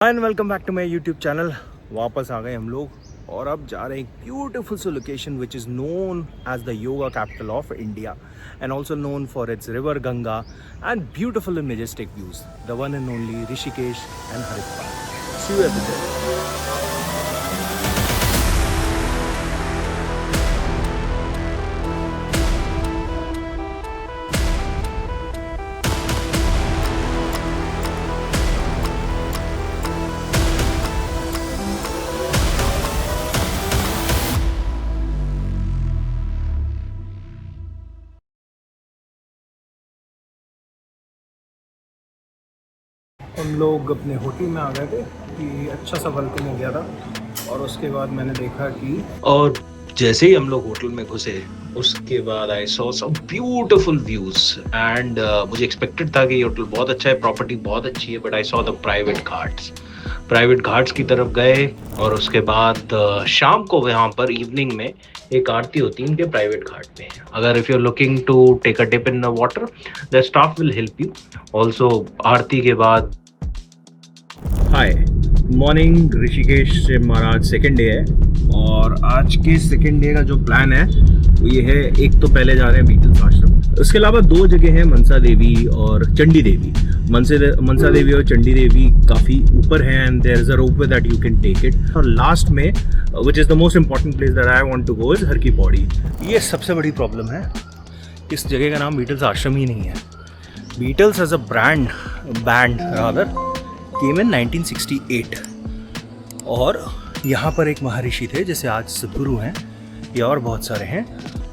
And welcome back to my YouTube channel. वापस आ गए हम लोग और अब जा रहे हैं एक ब्यूटिफुल सी location which is known as the yoga capital of India and also known for its river Ganga and beautiful and majestic views, the one and only Rishikesh and Haridwar. See you at the journey. हम लोग अपने hotel में आ गए थे कि अच्छा सा welcome हो गया था और उसके बाद मैंने देखा कि और जैसे ही हम लोग होटल में घुसे उसके बाद I saw some beautiful views and मुझे एक्सपेक्टेड था कि ये होटल बहुत अच्छा है, प्रॉपर्टी बहुत अच्छी है, but I saw the private Ghats की तरफ गए और उसके बाद शाम को वहाँ पर इवनिंग में एक आरती होती है इनके प्राइवेट घाट में। अगर if you are looking to take a dip in the water, the staff will help you also. आरती के बाद हाय मॉर्निंग, ऋषिकेश से महाराज सेकेंड डे है और आज के सेकेंड डे का जो प्लान है वो ये है, एक तो पहले जा रहे हैं बीटल्स आश्रम, उसके अलावा दो जगह हैं मनसा देवी और चंडी देवी। मनसा देवी और चंडी देवी काफ़ी ऊपर हैं and there is a ropeway that you can take it. और लास्ट में which is the most important place that I want to go is Har की पौड़ी। ये सबसे बड़ी प्रॉब्लम है, इस जगह का नाम बीटल्स आश्रम ही नहीं है। Beatles as a band rather came in 1968 और यहाँ पर एक महर्षि थे जैसे आज सद्गुरु हैं या और बहुत सारे हैं,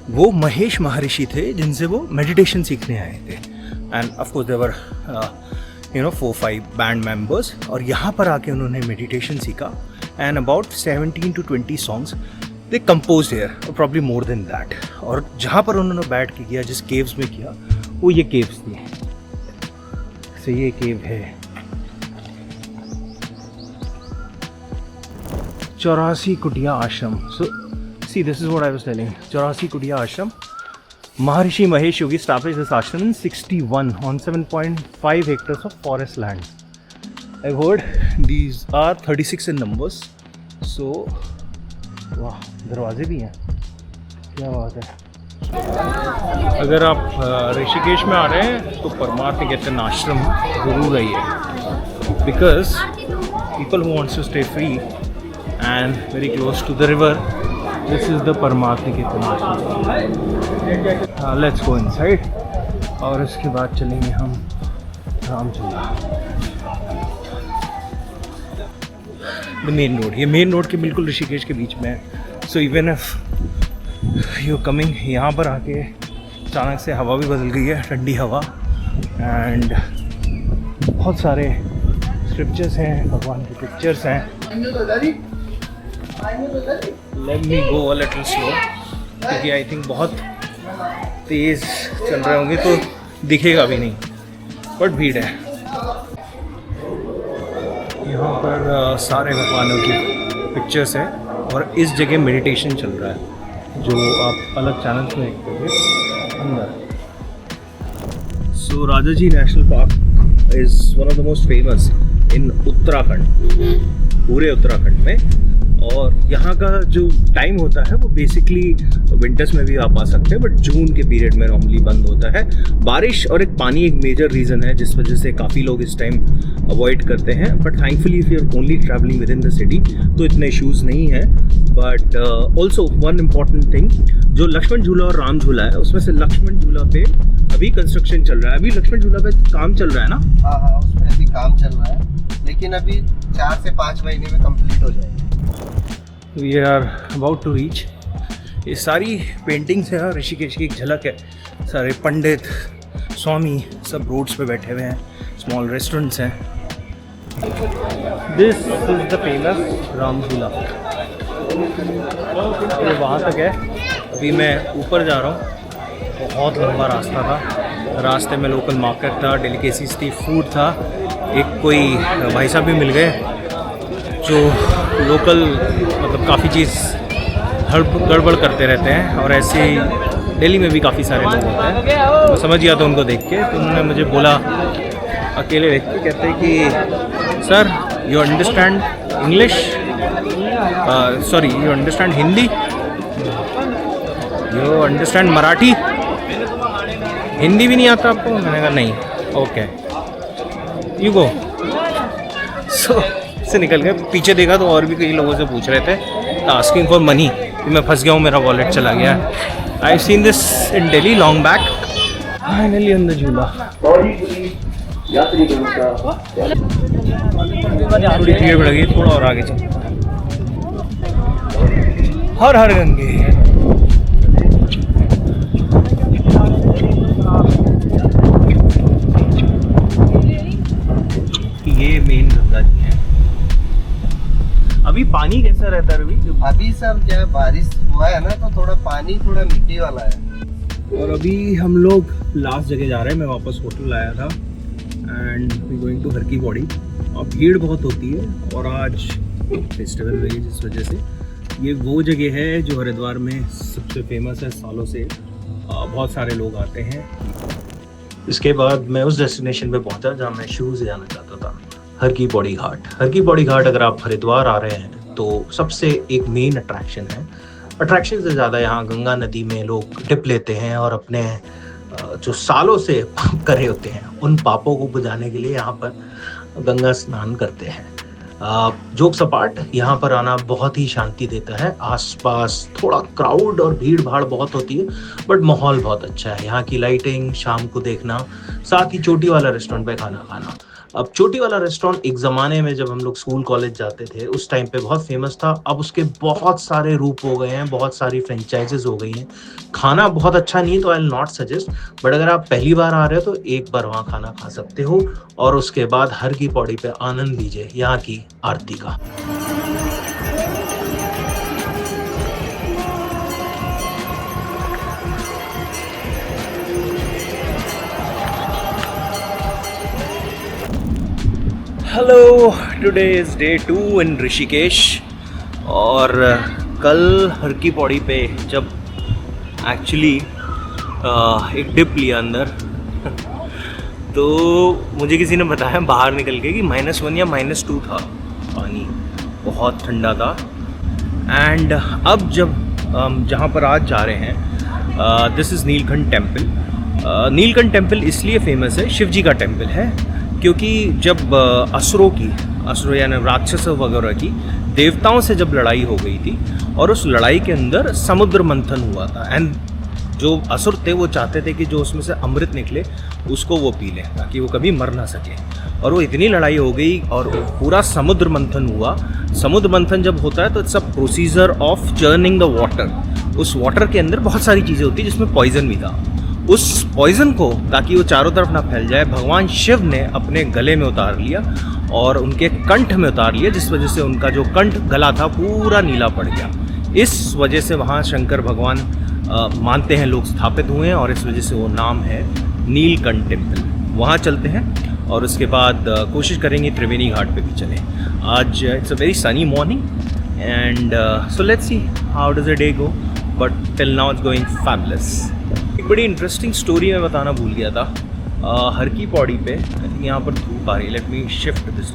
वो महेश महर्षि थे जिनसे वो मेडिटेशन सीखने आए थे and of course they were 4-5 band members और यहाँ पर आके उन्होंने मेडिटेशन सीखा and about 17 to 20 songs they compose here, probably more than that. और जहाँ पर उन्होंने बैठ के किया, जिस केव्स में किया, वो ये केव्स थी। तो ये केव है 84 कुटिया आश्रम। So see this is what I was telling, 84 कुटिया आश्रम। Maharishi Mahesh Yogi established this ashram in 61 on 7.5 hectares of forest land. I've heard these are 36 in numbers. So वाह, दरवाजे भी हैं, क्या बात है। अगर आप ऋषिकेश में आ रहे हैं तो परमार्थ निकेतन आश्रम जरूर आइए, because people who wants to stay free and very close to the river, this is the Paramarth Niketan Ashram. Let's go inside और इसके बाद चलेंगे हम रामझूला, द मेन रोड। ये मेन रोड के बिल्कुल ऋषिकेश के बीच में है। So even if you coming, यहाँ पर आके अचानक से हवा भी बदल गई है, ठंडी हवा, एंड बहुत सारे स्क्रिप्चर्स हैं, भगवान की पिक्चर्स हैं। Let me go a little slow क्योंकि आई थिंक बहुत तेज़ चल रहे होंगे तो दिखेगा भी नहीं, बट भीड़ है। यहाँ पर सारे भगवानों की पिक्चर्स हैं और इस जगह मेडिटेशन चल रहा है जो आप अलग चैनल्स में देखते होंगे अंदर। So Rajaji national park is one of the most famous in Uttarakhand, पूरे उत्तराखंड में। और यहाँ का जो टाइम होता है वो बेसिकली विंटर्स में भी आप आ सकते हैं, बट जून के पीरियड में नॉर्मली बंद होता है। बारिश और एक पानी एक मेजर रीज़न है जिस वजह से काफ़ी लोग इस टाइम अवॉइड करते हैं, but thankfully if you are only travelling within the city तो इतने इश्यूज़ नहीं हैं। But also one important thing, जो लक्ष्मण झूला और राम झूला है उसमें से लक्ष्मण झूला पे अभी कंस्ट्रक्शन चल रहा है। अभी लक्ष्मण झूला पे काम चल रहा है ना? हाँ, उसमें अभी काम चल रहा है, लेकिन अभी 4 से 5 महीने में कंप्लीट हो जाएगा। We are about to reach. ये सारी पेंटिंग्स है, ऋषिकेश की एक झलक है। सारे पंडित स्वामी सब रोड्स पे बैठे हुए हैं, स्मॉल रेस्टोरेंट्स हैं। This is the famous Ram झूला, ये वहाँ तक है। अभी मैं ऊपर जा रहा हूँ, बहुत लंबा रास्ता था, रास्ते में लोकल मार्केट था, डेलिकेसीज थी, फूड था। एक कोई भाई साहब भी मिल गए जो लोकल मतलब काफ़ी चीज़ गड़बड़ करते रहते हैं और ऐसे ही दिल्ली में भी काफ़ी सारे लोग होते हैं। तो समझ गया था उनको देख के, तो उन्होंने मुझे बोला, अकेले व्यक्ति कहते हैं कि sir You understand English? Sorry, you understand Hindi? You understand Marathi? Hindi भी नहीं आता आपको? मैंने कहा नहीं. Okay, you go. सो से निकल गए. पीछे देखा तो और भी कई लोगों से पूछ रहे थे, आस्किंग फॉर मनी, कि मैं फंस गया हूँ, मेरा वॉलेट चला गया. I seen this in Delhi long back. Finally on the झूला. थोड़ी भीड़ बढ़ गई, थोड़ा और आगे चल. हर हर गंगे. ये मेन गंगा जी है. अभी पानी कैसा रहता है रवि? अभी सर क्या है, बारिश हुआ है ना, तो थोड़ा पानी थोड़ा मिट्टी वाला है. और अभी हम लोग लास्ट जगह जा रहे हैं. मैं वापस होटल आया था and we going to Har की पौड़ी. और भीड़ बहुत होती है और आज फेस्टिवल हुई है, जिस वजह से ये वो जगह है जो हरिद्वार में सबसे फेमस है. सालों से बहुत सारे लोग आते हैं. इसके बाद मैं उस डेस्टिनेशन पे पहुंचा जहाँ मैं शुरू से जाना चाहता था, हर की पौड़ी घाट. हर की पौड़ी घाट अगर आप हरिद्वार आ रहे हैं तो सबसे एक मेन अट्रैक्शन है. अट्रैक्शन से ज़्यादा यहाँ गंगा नदी में लोग डिप लेते हैं और अपने जो सालों से पाप करे होते हैं उन पापों को बुझाने के लिए यहाँ पर गंगा स्नान करते हैं. जोक सपाट, यहाँ पर आना बहुत ही शांति देता है. आसपास थोड़ा क्राउड और भीड़ भाड़ बहुत होती है, बट माहौल बहुत अच्छा है. यहाँ की लाइटिंग, शाम को देखना, साथ ही चोटी वाला रेस्टोरेंट पे खाना खाना. अब चोटी वाला रेस्टोरेंट एक ज़माने में जब हम लोग स्कूल कॉलेज जाते थे उस टाइम पे बहुत फेमस था. अब उसके बहुत सारे रूप हो गए हैं, बहुत सारी फ्रेंचाइजेस हो गई हैं. खाना बहुत अच्छा नहीं है तो I will not suggest, but अगर आप पहली बार आ रहे हो तो एक बार वहाँ खाना खा सकते हो और उसके बाद हर की पौड़ी पे आनंद लीजिए यहाँ की आरती का. हेलो, टुडे इज़ डे 2 इन ऋषिकेश. और कल हर की पौड़ी पे जब एक्चुअली एक डिप लिया अंदर तो मुझे किसी ने बताया बाहर निकल के कि -1 या -2 था पानी. बहुत ठंडा था. एंड अब जब जहाँ पर आज जा रहे हैं, this is Neelkanth temple. Neelkanth temple इसलिए फेमस है, शिव जी का टेम्पल है, क्योंकि जब असुरों यानी राक्षस वगैरह की देवताओं से जब लड़ाई हो गई थी और उस लड़ाई के अंदर समुद्र मंथन हुआ था. एंड जो असुर थे वो चाहते थे कि जो उसमें से अमृत निकले उसको वो पी लें ताकि वो कभी मर ना सके. और वो इतनी लड़ाई हो गई और पूरा समुद्र मंथन हुआ. समुद्र मंथन जब होता है तो it's a procedure of churning the water. उस वाटर के अंदर बहुत सारी चीज़ें होती हैं जिसमें पॉइजन भी था. उस पॉइजन को ताकि वो चारों तरफ ना फैल जाए, भगवान शिव ने अपने गले में उतार लिया और उनके कंठ में उतार लिया, जिस वजह से उनका जो कंठ गला था पूरा नीला पड़ गया. इस वजह से वहाँ शंकर भगवान मानते हैं लोग स्थापित हुए हैं और इस वजह से वो नाम है नीलकंठ टेम्पल. वहाँ चलते हैं और उसके बाद कोशिश करेंगे त्रिवेणी घाट पे भी चलें. आज it's a very sunny morning and so let's see how does the day go, but till now it's going fabulous. एक बड़ी इंटरेस्टिंग स्टोरी मैं बताना भूल गया था. हर की पौड़ी पे, आई थिंक यहाँ पर धूप आ रही है, लेट मी शिफ्ट दिस.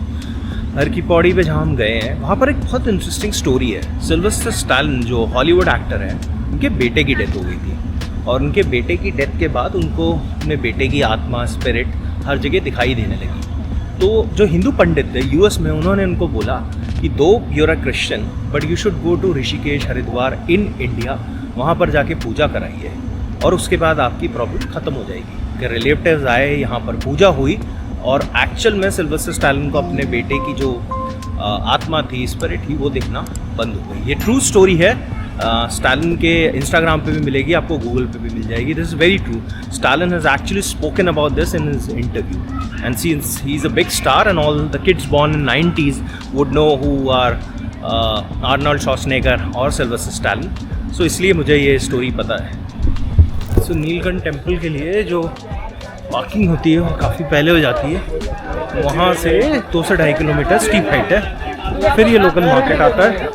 हर की पौड़ी पे जहाँ हम गए हैं वहाँ पर एक बहुत इंटरेस्टिंग स्टोरी है. सिल्वेस्टर स्टैलोन जो हॉलीवुड एक्टर हैं, उनके बेटे की डेथ हो गई थी और उनके बेटे की डेथ के बाद उनको अपने बेटे की आत्मा, स्पिरिट हर जगह दिखाई देने लगी. तो जो हिंदू पंडित थे यूएस में, उन्होंने उनको बोला कि though you are a Christian but you should go to Rishikesh, Haridwar in India, वहाँ पर जाके पूजा कराइए और उसके बाद आपकी प्रॉब्लम ख़त्म हो जाएगी. कि रिलेटिव्स आए, यहाँ पर पूजा हुई और एक्चुअल में सिल्वेस्टर स्टैलोन को अपने बेटे की जो आत्मा थी, स्पिरिट थी, वो दिखना बंद हो गई. ये ट्रू स्टोरी है. स्टैलिन के इंस्टाग्राम पे भी मिलेगी आपको, गूगल पे भी मिल जाएगी. This is very true. Stallone has actually spoken about this in his interview and since he is a big star and all the kids born in 90s would know who are Arnold Schwarzenegger और Sylvester Stallone. So इसलिए मुझे ये story पता है. सो Neelkanth temple के लिए जो parking होती है वो काफ़ी पहले हो जाती है. वहाँ से 2 से 2.5 किलोमीटर स्टीप हाइट है. फिर ये लोकल मार्केट आता है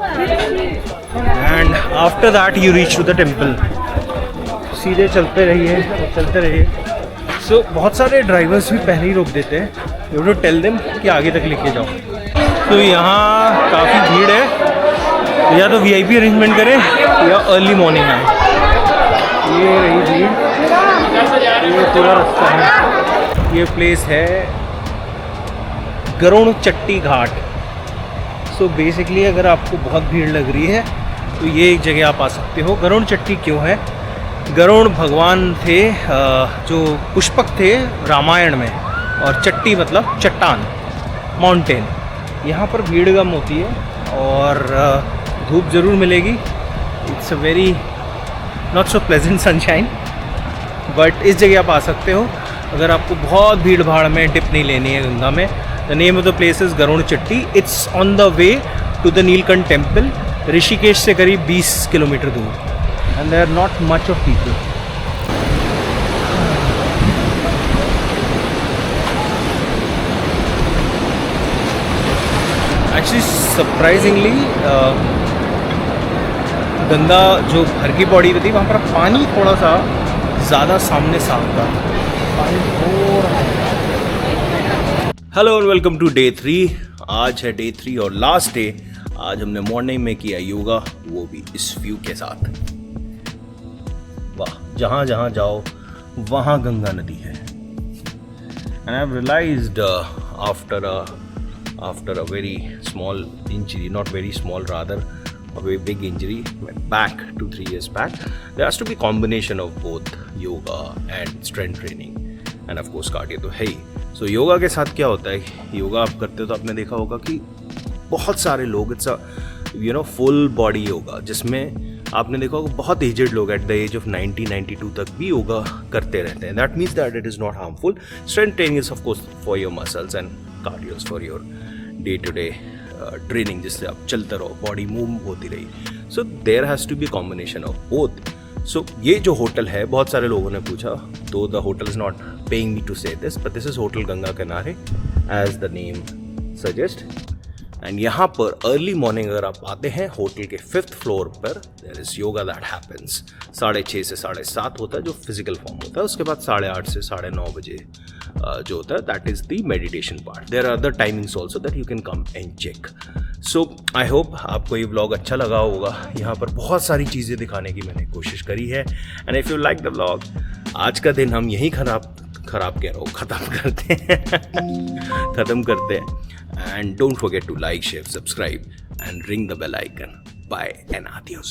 and after that you reach to the temple. सीधे चलते रहिए. सो बहुत सारे ड्राइवर्स भी पहले ही रोक देते हैं. You have to tell them कि आगे तक लेके जाओ. तो यहाँ काफ़ी भीड़ है, तो या तो VIP अरेंजमेंट करें या अर्ली मॉर्निंग आए। ये रही भीड़, ये पूरा रास्ता है। ये प्लेस है गरुड़ चट्टी घाट। सो बेसिकली अगर आपको बहुत भीड़ लग रही है तो ये एक जगह आप आ सकते हो। गरुड़ चट्टी क्यों है? गरुड़ भगवान थे जो पुष्पक थे रामायण में, और चट्टी मतलब चट्टान, माउंटेन। यहाँ पर भीड़ कम होती है और धूप ज़रूर मिलेगी। It's a very not so pleasant sunshine, but इस जगह आप आ सकते हो अगर आपको बहुत भीड़ भाड़ में डिप नहीं लेनी है गंगा में। The name of the place is Garud Chatti. It's on the way to the Neelkanth temple, Rishikesh से करीब 20 किलोमीटर दूर, and there are not much of people. Actually surprisingly Ganga जो भर की बॉडी थी वहाँ पर पानी थोड़ा सा ज़्यादा सामने साफ था। पानी थोड़ा। Hello and welcome to day 3। आज है डे 3 और लास्ट डे। आज हमने मॉर्निंग में किया योगा, वो भी इस व्यू के साथ। वाह, जहाँ जहाँ जाओ वहाँ गंगा नदी है। And I have realised after a very small injury, not very small, rather a very big injury, my back 2-3 years back, there has to be combination of both yoga and strength training and of course cardio तो है ही। So yoga के साथ क्या होता है, योगा आप करते हो तो आपने देखा होगा कि बहुत सारे लोग, it's a full body yoga, जिसमें आपने देखा होगा बहुत एजेड लोग एट द एज ऑफ 90-92 तक भी योगा करते रहते हैं। That means that it is not harmful. Strength training is of course for your muscles and cardio for your day to day training, जिससे आप चलते रहो, बॉडी मूव होती रही। So there has to be combination of both. So ये जो hotel है, बहुत सारे लोगों ने पूछा, तो the hotel is not paying me to say this, but this is hotel Ganga किनारे as the name suggest. And यहाँ पर अर्ली मॉर्निंग अगर आप आते हैं, होटल के 5th फ्लोर पर there is yoga that happens. 6:30 से 7:30 होता है जो फिजिकल फॉर्म होता है। उसके बाद 8:30 से 9:30 बजे जो होता है that is the meditation part. There are other timings also that you can come and check. So I hope आपको ये व्लॉग अच्छा लगा होगा। यहाँ पर बहुत सारी चीज़ें दिखाने की मैंने कोशिश करी है। And if you like the vlog, आज का दिन हम यहीं ख़त्म करते हैं। And don't forget to like, share, subscribe and ring the bell icon. Bye and adios.